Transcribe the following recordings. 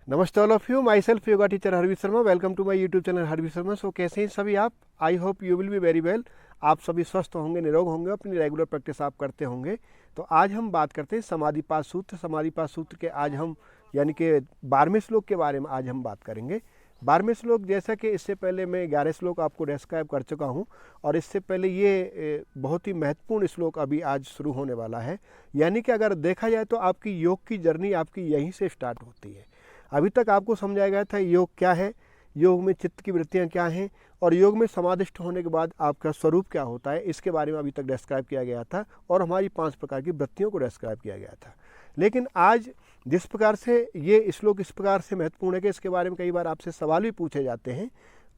नमस्ते all of you, my self yoga teacher Harveer Sharma. Welcome to my YouTube channel Harveer Sharma. So कैसे हैं सभी आप? I hope you will be very well. आप सभी स्वस्थ होंगे, निरोग होंगे, अपनी रेगुलर प्रैक्टिस आप करते होंगे। तो आज हम बात करते हैं समाधिपात सूत्र। समाधिपात सूत्र के आज हम यानी कि 12वें श्लोक के बारे में आज हम बात करेंगे। 12वें श्लोक, जैसा कि इससे पहले मैं 11 श्लोक आपको डिस्क्राइब कर चुका हूं, और इससे पहले ये बहुत ही महत्वपूर्ण श्लोक अभी आज शुरू होने वाला है। यानी कि अगर देखा जाए तो आपकी योग की जर्नी आपकी यहीं से स्टार्ट होती है। अभी तक आपको समझाया गया था योग क्या है, योग में चित्त की वृत्तियां क्या हैं, और योग में समाधिष्ट होने के बाद आपका स्वरूप क्या होता है, इसके बारे में अभी तक डिस्क्राइब किया गया था, और हमारी 5 प्रकार की वृत्तियों को डिस्क्राइब किया गया था। लेकिन आज जिस प्रकार से ये श्लोक इस प्रकार से महत्वपूर्ण है कि इसके बारे में कई बार आपसे सवाल भी पूछे जाते हैं,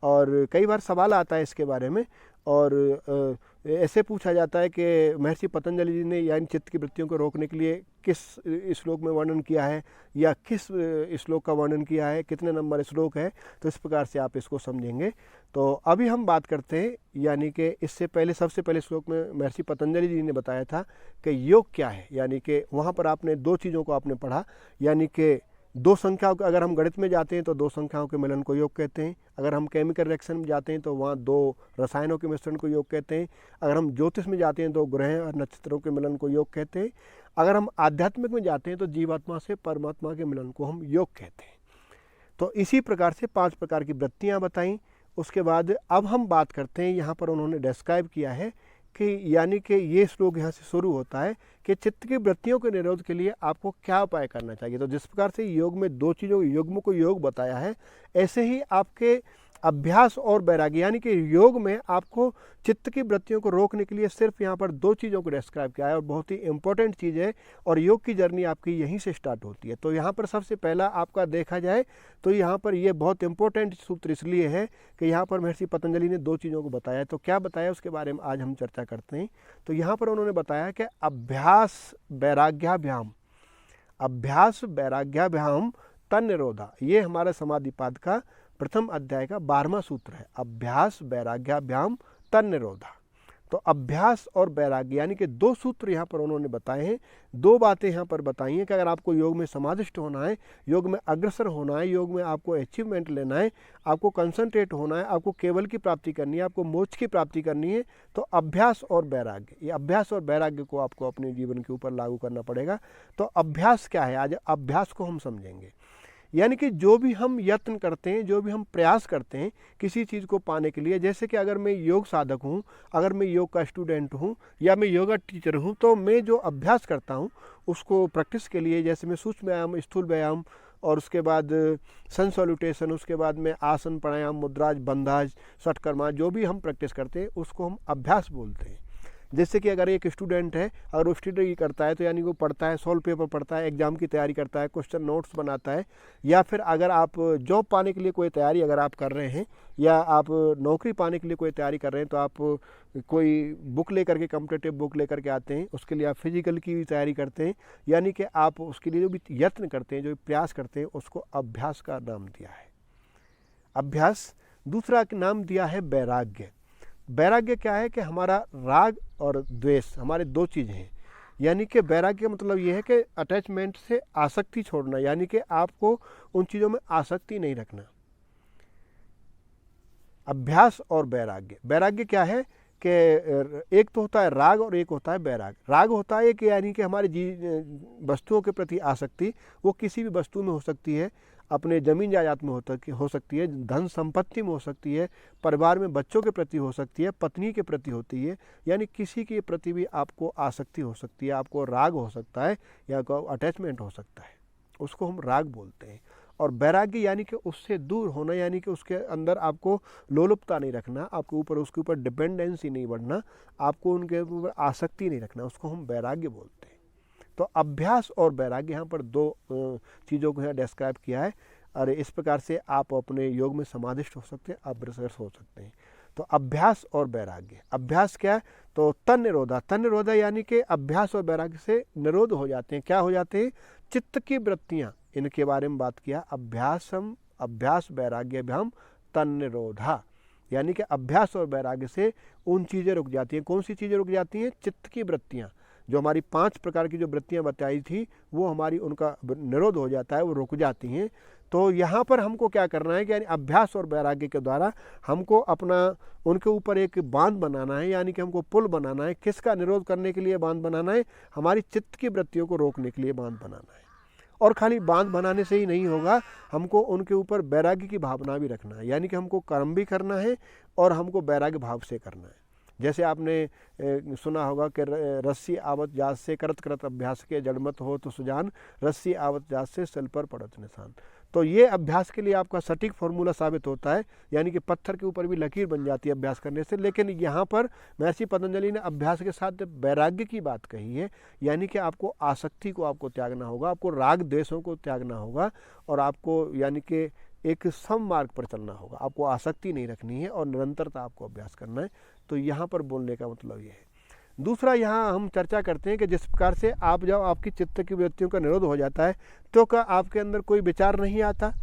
और कई बार सवाल आता है इसके बारे में, और ऐसे पूछा जाता है कि महर्षि पतंजलि जी ने यानी चित्त की वृत्तियों को रोकने के लिए किस श्लोक में वर्णन किया है, या किस श्लोक का वर्णन किया है, कितने नंबर श्लोक है। तो इस प्रकार से आप इसको समझेंगे। तो अभी हम बात करते हैं, यानी कि इससे पहले सबसे पहले श्लोक में महर्षि पतंजलि जी ने बताया था कि योग क्या है। यानी कि वहाँ पर आपने दो चीज़ों को आपने पढ़ा, यानी कि दो संख्याओं का, अगर हम गणित में जाते हैं तो दो संख्याओं के मिलन को योग कहते हैं। अगर हम केमिकल रिएक्शन में जाते हैं तो वहाँ दो रसायनों के मिश्रण को योग कहते हैं। अगर हम ज्योतिष में जाते हैं तो ग्रह और नक्षत्रों के मिलन को योग कहते हैं। अगर हम आध्यात्मिक में जाते हैं तो जीवात्मा से परमात्मा के मिलन को हम योग कहते हैं। तो इसी प्रकार से 5 प्रकार की वृत्तियाँ बताई। उसके बाद अब हम बात करते हैं, यहाँ पर उन्होंने डिस्क्राइब किया है कि यानी कि ये श्लोक यहाँ से शुरू होता है कि चित्त की वृत्तियों के निरोध के लिए आपको क्या उपाय करना चाहिए। तो जिस प्रकार से योग में दो चीज़ों युग्म को योग बताया है, ऐसे ही आपके अभ्यास और वैराग्य यानी कि योग में आपको चित्त की वृत्तियों को रोकने के लिए सिर्फ यहाँ पर दो चीज़ों को डिस्क्राइब किया है, और बहुत ही इंपॉर्टेंट चीज़ है, और योग की जर्नी आपकी यहीं से स्टार्ट होती है। तो यहाँ पर सबसे पहला आपका देखा जाए तो यहाँ पर ये बहुत इंपॉर्टेंट सूत्र इसलिए है कि यहाँ पर महर्षि पतंजलि ने दो चीज़ों को बताया। तो क्या बताया उसके बारे में आज हम चर्चा करते हैं। तो यहाँ पर उन्होंने बताया कि अभ्यास वैराग्याभ्याम, अभ्यास वैराग्याभ्याम तन्निरोधा, ये हमारा समाधिपाद का प्रथम अध्याय का 12वां सूत्र है। अभ्यास वैराग्याभ्याम तन्निरोधा। तो अभ्यास और वैराग्य यानी कि दो सूत्र यहाँ पर उन्होंने बताए हैं। दो बातें यहाँ पर बताई हैं कि अगर आपको योग में समाधिष्ट होना है, योग में अग्रसर होना है, योग में आपको अचीवमेंट लेना है, आपको कंसंट्रेट होना है, आपको केवल की प्राप्ति करनी है, आपको मोक्ष की प्राप्ति करनी है, तो अभ्यास और वैराग्य, ये अभ्यास और वैराग्य को आपको अपने जीवन के ऊपर लागू करना पड़ेगा। तो अभ्यास क्या है, आज अभ्यास को हम समझेंगे। यानी कि जो भी हम यत्न करते हैं, जो भी हम प्रयास करते हैं किसी चीज़ को पाने के लिए, जैसे कि अगर मैं योग साधक हूँ, अगर मैं योग का स्टूडेंट हूँ, या मैं योगा टीचर हूँ, तो मैं जो अभ्यास करता हूँ उसको प्रैक्टिस के लिए, जैसे मैं सूक्ष्म व्यायाम, स्थूल व्यायाम, और उसके बाद सन सॉल्यूटेशन, उसके बाद में आसन, प्राणायाम, मुद्राज, बंधाज, षटकर्मा, जो भी हम प्रैक्टिस करते हैं उसको हम अभ्यास बोलते हैं। जैसे कि अगर एक स्टूडेंट है, अगर वो स्टडी करता है तो यानी वो पढ़ता है, सॉल्व पेपर पढ़ता है, एग्जाम की तैयारी करता है, क्वेश्चन नोट्स बनाता है, या फिर अगर आप जॉब पाने के लिए कोई तैयारी अगर आप कर रहे हैं, या आप नौकरी पाने के लिए कोई तैयारी कर रहे हैं, तो आप कोई बुक लेकर के, कॉम्पिटिटिव बुक लेकर के आते हैं, उसके लिए आप फिजिकल की भी तैयारी करते हैं। यानी कि आप उसके लिए जो भी यत्न करते हैं, जो भी प्रयास करते हैं, उसको अभ्यास का नाम दिया है, अभ्यास। दूसरा नाम दिया है वैराग्य। वैराग्य क्या है कि हमारा राग और द्वेष, हमारे दो चीज़ें हैं। यानी कि वैराग्य मतलब ये है कि अटैचमेंट से आसक्ति छोड़ना, यानी कि आपको उन चीज़ों में आसक्ति नहीं रखना। अभ्यास और वैराग्य, वैराग्य क्या है कि एक तो होता है राग और एक होता है वैराग। राग होता है कि यानी कि हमारे वस्तुओं के प्रति आसक्ति, वो किसी भी वस्तु में हो सकती है, अपने ज़मीन जायदाद में हो सकती है, धन संपत्ति में हो सकती है, परिवार में बच्चों के प्रति हो सकती है, पत्नी के प्रति होती है, यानी किसी के प्रति भी आपको आसक्ति हो सकती है, आपको राग हो सकता है, या अटैचमेंट हो सकता है, उसको हम राग बोलते हैं। और वैराग्य यानी कि उससे दूर होना, यानी कि उसके अंदर आपको लोलुपता नहीं रखना, आपके ऊपर उसके ऊपर डिपेंडेंसी नहीं बढ़ना, आपको उनके ऊपर आसक्ति नहीं रखना, उसको हम वैराग्य बोलते हैं। तो अभ्यास और वैराग्य यहाँ पर दो चीज़ों को यहाँ डिस्क्राइब किया है, और इस प्रकार से आप अपने योग में समाधिष्ट हो सकते हैं, अग्रसर हो सकते हैं। तो अभ्यास और वैराग्य, अभ्यास क्या है, तो तन्निरोधा, तन्निरोधा यानी कि अभ्यास और वैराग्य से निरोध हो जाते हैं। क्या हो जाते हैं? चित्त की वृत्तियाँ, इनके बारे में बात किया। अभ्यास वैराग्याभ्याम तन्निरोधा, यानी कि अभ्यास और वैराग्य से उन चीज़ें रुक जाती हैं। कौन सी चीज़ें रुक जाती हैं? चित्त की वृत्तियाँ, जो हमारी 5 प्रकार की जो वृत्तियाँ बताई थी वो हमारी उनका निरोध हो जाता है, वो रुक जाती हैं। तो यहाँ पर हमको क्या करना है कि यानी अभ्यास और वैराग्य के द्वारा हमको अपना उनके ऊपर एक बांध बनाना है, यानी कि हमको पुल बनाना है। किसका निरोध करने के लिए बांध बनाना है? हमारी चित्त की वृत्तियों को रोकने के लिए बांध बनाना है। और खाली बांध बनाने से ही नहीं होगा, हमको उनके ऊपर वैराग्य की भावना भी रखना है, यानी कि हमको कर्म भी करना है और हमको वैराग्य भाव से करना है। जैसे आपने सुना होगा कि रस्सी आवत जात से करत करत अभ्यास के जड़मत हो तो सुजान, रस्सी आवत जात से सिल पर पड़त निशान। तो ये अभ्यास के लिए आपका सटीक फॉर्मूला साबित होता है, यानी कि पत्थर के ऊपर भी लकीर बन जाती है अभ्यास करने से। लेकिन यहाँ पर महर्षि पतंजलि ने अभ्यास के साथ वैराग्य की बात कही है, यानी कि आपको आसक्ति को आपको त्यागना होगा, आपको राग द्वेषों को त्यागना होगा और आपको यानी कि एक सम मार्ग पर चलना होगा। आपको आसक्ति नहीं रखनी है और निरंतरता आपको अभ्यास करना है। तो यहाँ पर बोलने का मतलब ये है। दूसरा, यहाँ हम चर्चा करते हैं कि जिस प्रकार से आप जब आपकी चित्त की वृत्तियों का निरोध हो जाता है तो क्या आपके अंदर कोई विचार नहीं आता?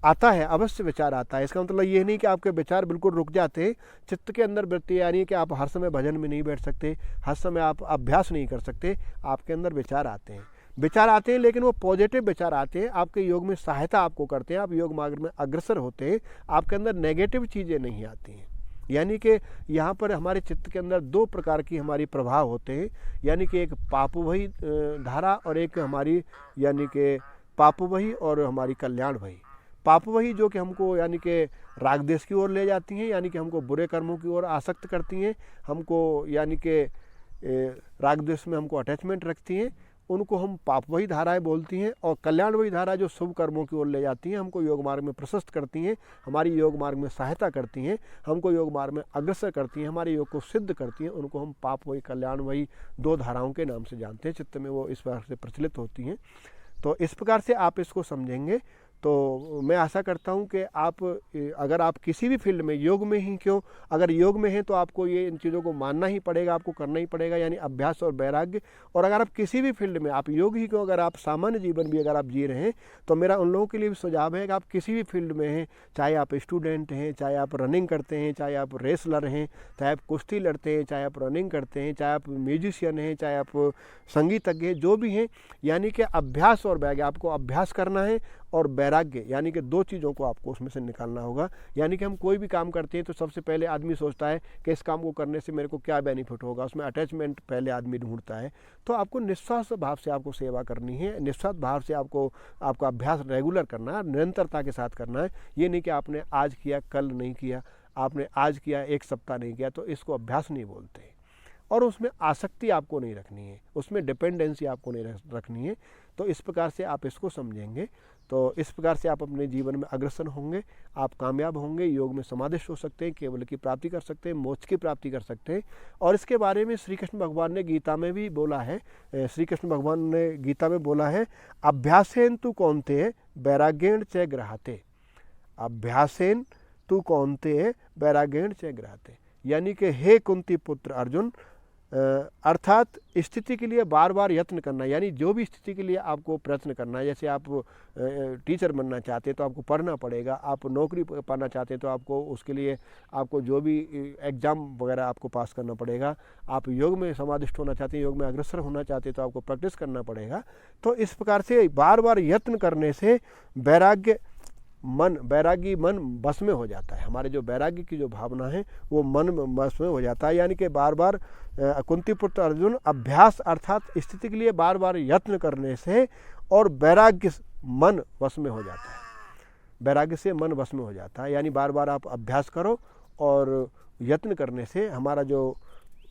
आता है, अवश्य विचार आता है। इसका मतलब ये नहीं कि आपके विचार बिल्कुल रुक जाते हैं। चित्त के अंदर वृत्ति यानी कि आप हर समय भजन में नहीं बैठ सकते, हर समय आप अभ्यास नहीं कर सकते, आपके अंदर विचार आते हैं। विचार आते हैं लेकिन वो पॉजिटिव विचार आते हैं, आपके योग में सहायता आपको करते हैं, आप योग मार्ग में अग्रसर होते हैं, आपके अंदर नेगेटिव चीज़ें नहीं आती हैं। यानी कि यहाँ पर हमारे चित्त के अंदर 2 प्रकार की हमारी प्रभाव होते हैं, यानी कि एक पापवही धारा और एक हमारी यानी कि पापवही और हमारी कल्याण वही। पापवही जो कि हमको यानी कि राग देश की ओर ले जाती हैं, यानी कि हमको बुरे कर्मों की ओर आसक्त करती हैं, हमको यानी कि राग देश में हमको अटैचमेंट रखती हैं, उनको हम पाप वही धाराएं बोलती हैं। और कल्याण वही धारा जो शुभ कर्मों की ओर ले जाती हैं, हमको योग मार्ग में प्रशस्त करती हैं, हमारी योग मार्ग में सहायता करती हैं, हमको योग मार्ग में अग्रसर करती हैं, हमारे योग को सिद्ध करती हैं, उनको हम पाप वही कल्याण वही 2 धाराओं के नाम से जानते हैं। चित्त में वो इस प्रकार से प्रचलित होती हैं। तो इस प्रकार से आप इसको समझेंगे तो मैं आशा करता हूं कि आप अगर आप किसी भी फील्ड में, योग में ही क्यों, अगर योग में हैं तो आपको ये इन चीज़ों को मानना ही पड़ेगा, आपको करना ही पड़ेगा, यानी अभ्यास और वैराग्य। और अगर आप किसी भी फील्ड में, आप योग ही क्यों, अगर आप सामान्य जीवन भी अगर आप जी रहे हैं तो मेरा उन लोगों के लिए भी सुझाव है कि आप किसी भी फील्ड में हैं, चाहे आप स्टूडेंट हैं, चाहे आप रनिंग करते हैं, चाहे आप रेसलर हैं, चाहे आप कुश्ती लड़ते हैं, चाहे आप रनिंग करते हैं, चाहे आप म्यूजिशियन हैं, चाहे आप संगीतज्ञ हैं, जो भी हैं, यानी कि अभ्यास और वैराग्य, आपको अभ्यास करना है और वैराग्य, यानी कि 2 चीज़ों को आपको उसमें से निकालना होगा। यानी कि हम कोई भी काम करते हैं तो सबसे पहले आदमी सोचता है कि इस काम को करने से मेरे को क्या बेनिफिट होगा, उसमें अटैचमेंट पहले आदमी ढूंढता है। तो आपको निस्वार्थ भाव से आपको सेवा करनी है, निस्वार्थ भाव से आपको आपका अभ्यास रेगुलर करना है, निरंतरता के साथ करना है। ये नहीं कि आपने आज किया कल नहीं किया, आपने आज किया 1 सप्ताह नहीं किया, तो इसको अभ्यास नहीं बोलते। और उसमें आसक्ति आपको नहीं रखनी है, उसमें डिपेंडेंसी आपको नहीं रखनी है। तो इस प्रकार से आप इसको समझेंगे तो इस प्रकार से आप अपने जीवन में अग्रसर होंगे, आप कामयाब होंगे, योग में समाधिस्थ हो सकते हैं, केवल की प्राप्ति कर सकते हैं, मोक्ष की प्राप्ति कर सकते हैं। और इसके बारे में श्री कृष्ण भगवान ने गीता में भी बोला है। श्री कृष्ण भगवान ने गीता में बोला है, अभ्यासेन तु कौन्तेय वैराग्येण च गृह्यते। अभ्यासेन तु कौन्तेय वैराग्येण च गृह्यते, यानी कि हे कुंती पुत्र अर्जुन, अर्थात स्थिति के लिए बार बार यत्न करना, यानी जो भी स्थिति के लिए आपको प्रयत्न करना है। जैसे आप टीचर बनना चाहते हैं तो आपको पढ़ना पड़ेगा, आप नौकरी पाना चाहते हैं तो आपको उसके लिए आपको जो भी एग्ज़ाम वगैरह आपको पास करना पड़ेगा, आप योग में समाधिस्थ होना चाहते हैं, योग में अग्रसर होना चाहते हैं तो आपको प्रैक्टिस करना पड़ेगा। तो इस प्रकार से बार बार यत्न करने से वैरागी मन बस में हो जाता है। हमारे जो वैराग्य की जो भावना है वो मन बस में हो जाता है। यानी कि बार बार कुंती पुत्र अर्जुन, अभ्यास अर्थात स्थिति के लिए बार बार यत्न करने से और वैराग्य मन वश में हो जाता है, वैराग्य से मन वश में हो जाता है। यानी बार बार आप अभ्यास करो और यत्न करने से हमारा जो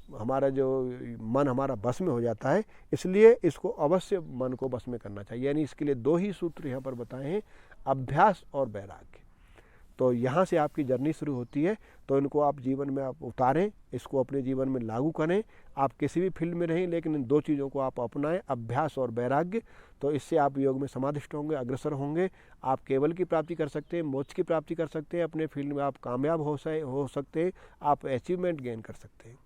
मन हमारा बस में हो जाता है। इसलिए इसको अवश्य मन को बस में करना चाहिए। यानी इसके लिए 2 ही सूत्र यहाँ पर बताए हैं, अभ्यास और वैराग्य। तो यहाँ से आपकी जर्नी शुरू होती है। तो इनको आप जीवन में आप उतारें, इसको अपने जीवन में लागू करें। आप किसी भी फील्ड में रहें लेकिन इन 2 चीज़ों को आप अपनाएं, अभ्यास और वैराग्य। तो इससे आप योग में समाधिस्थ होंगे, अग्रसर होंगे, आप केवल की प्राप्ति कर सकते हैं, मोक्ष की प्राप्ति कर सकते हैं, अपने फील्ड में आप कामयाब हो सकते हैं, आप अचीवमेंट गेन कर सकते हैं।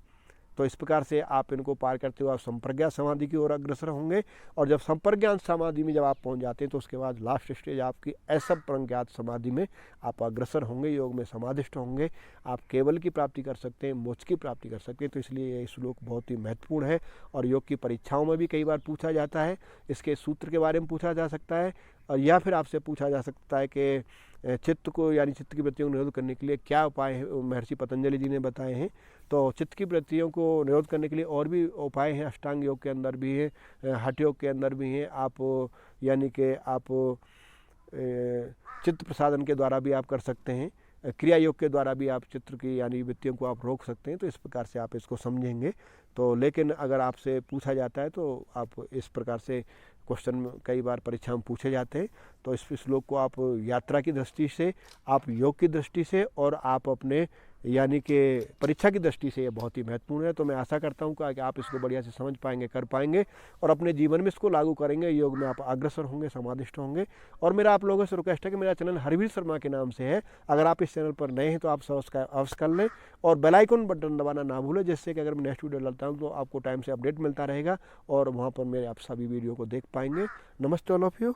तो इस प्रकार से आप इनको पार करते हुए आप संप्रज्ञात समाधि की ओर अग्रसर होंगे। और जब संप्रज्ञात समाधि में जब आप पहुंच जाते हैं तो उसके बाद लास्ट स्टेज आपकी असंप्रज्ञात समाधि में आप अग्रसर होंगे, योग में समाधिष्ट होंगे। आप केवल की प्राप्ति कर सकते हैं, मोक्ष की प्राप्ति कर सकते हैं। तो इसलिए ये श्लोक बहुत ही महत्वपूर्ण है और योग की परीक्षाओं में भी कई बार पूछा जाता है। इसके सूत्र के बारे में पूछा जा सकता है और या फिर आपसे पूछा जा सकता है कि चित्त को यानी चित्त की वृत्तियों को निरोध करने के लिए क्या उपाय है, महर्षि पतंजलि जी ने बताए हैं। तो चित्त की वृत्तियों को निरोध करने के लिए और भी उपाय हैं, अष्टांग योग के अंदर भी है, हठ योग के अंदर भी हैं। आप यानी कि आप चित्त प्रसादन के द्वारा भी आप कर सकते हैं, क्रिया योग के द्वारा भी आप चित्र की यानी वृत्तियों को आप रोक सकते हैं। तो इस प्रकार से आप इसको समझेंगे। तो लेकिन अगर आपसे पूछा जाता है तो आप इस प्रकार से क्वेश्चन कई बार परीक्षा में पूछे जाते हैं। तो इस श्लोक को आप यात्रा की दृष्टि से, आप योग की दृष्टि से और आप अपने यानी कि परीक्षा की दृष्टि से ये बहुत ही महत्वपूर्ण है। तो मैं आशा करता हूँ कि आप इसको बढ़िया से समझ पाएंगे, कर पाएंगे और अपने जीवन में इसको लागू करेंगे। योग में आप अग्रसर होंगे, समाधिष्ट होंगे। और मेरा आप लोगों से रिक्वेस्ट है कि मेरा चैनल हरवीर शर्मा के नाम से है। अगर आप इस चैनल पर नए हैं तो आप सब्सक्राइब अवश्य कर लें और बेल आइकन बटन दबाना ना भूलें, जिससे कि अगर मैं नेक्स्ट वीडियो डालता हूँ तो आपको टाइम से अपडेट मिलता रहेगा और वहाँ पर मेरे आप सभी वीडियो को देख पाएंगे। नमस्ते ऑल ऑफ यू।